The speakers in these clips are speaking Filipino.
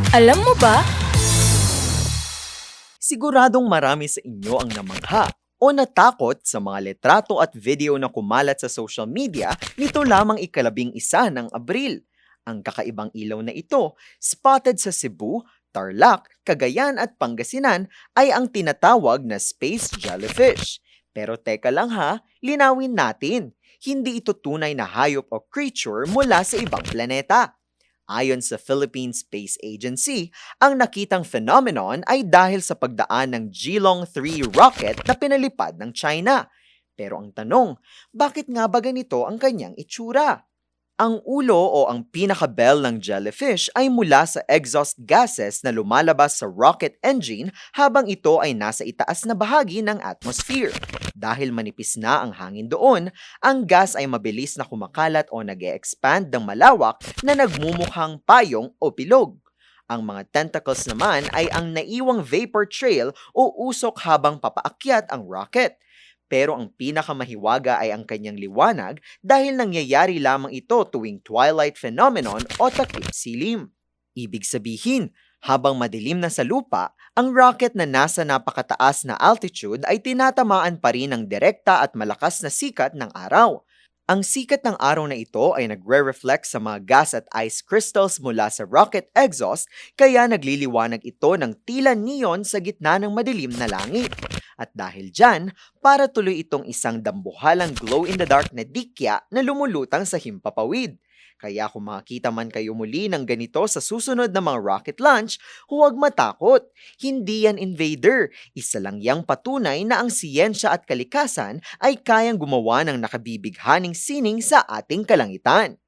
Alam mo ba? Siguradong marami sa inyo ang namangha o natakot sa mga litrato at video na kumalat sa social media nito lamang ika-11 ng Abril. Ang kakaibang ilaw na ito, spotted sa Cebu, Tarlac, Cagayan at Pangasinan ay ang tinatawag na space jellyfish. Pero teka lang ha, linawin natin. Hindi ito tunay na hayop o creature mula sa ibang planeta. Ayon sa Philippine Space Agency, ang nakitang phenomenon ay dahil sa pagdaan ng Geelong-3 rocket na pinalipad ng China. Pero ang tanong, bakit nga ba ganito ang kanyang itsura? Ang ulo o ang pinaka-bell ng jellyfish ay mula sa exhaust gases na lumalabas sa rocket engine habang ito ay nasa itaas na bahagi ng atmosphere. Dahil manipis na ang hangin doon, ang gas ay mabilis na kumakalat o nag-e-expand ng malawak na nagmumukhang payong o pilog. Ang mga tentacles naman ay ang naiwang vapor trail o usok habang papaakyat ang rocket. Pero ang pinakamahiwaga ay ang kanyang liwanag dahil nangyayari lamang ito tuwing twilight phenomenon o takip silim. Ibig sabihin, habang madilim na sa lupa, ang rocket na nasa napakataas na altitude ay tinatamaan pa rin ng direkta at malakas na sikat ng araw. Ang sikat ng araw na ito ay nagre-reflect sa mga gas at ice crystals mula sa rocket exhaust kaya nagliliwanag ito ng tila neon sa gitna ng madilim na langit. At dahil dyan, para tuloy itong isang dambuhalang glow-in-the-dark na dikya na lumulutang sa himpapawid. Kaya kung makakita man kayo muli ng ganito sa susunod na mga rocket launch, huwag matakot. Hindi yan invader. Isa lang yang patunay na ang siyensya at kalikasan ay kayang gumawa ng nakabibighaning sining sa ating kalangitan.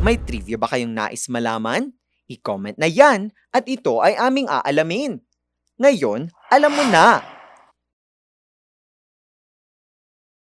May trivia ba kayong nais malaman? I-comment na yan at ito ay aming aalamin. Ngayon, alam mo na!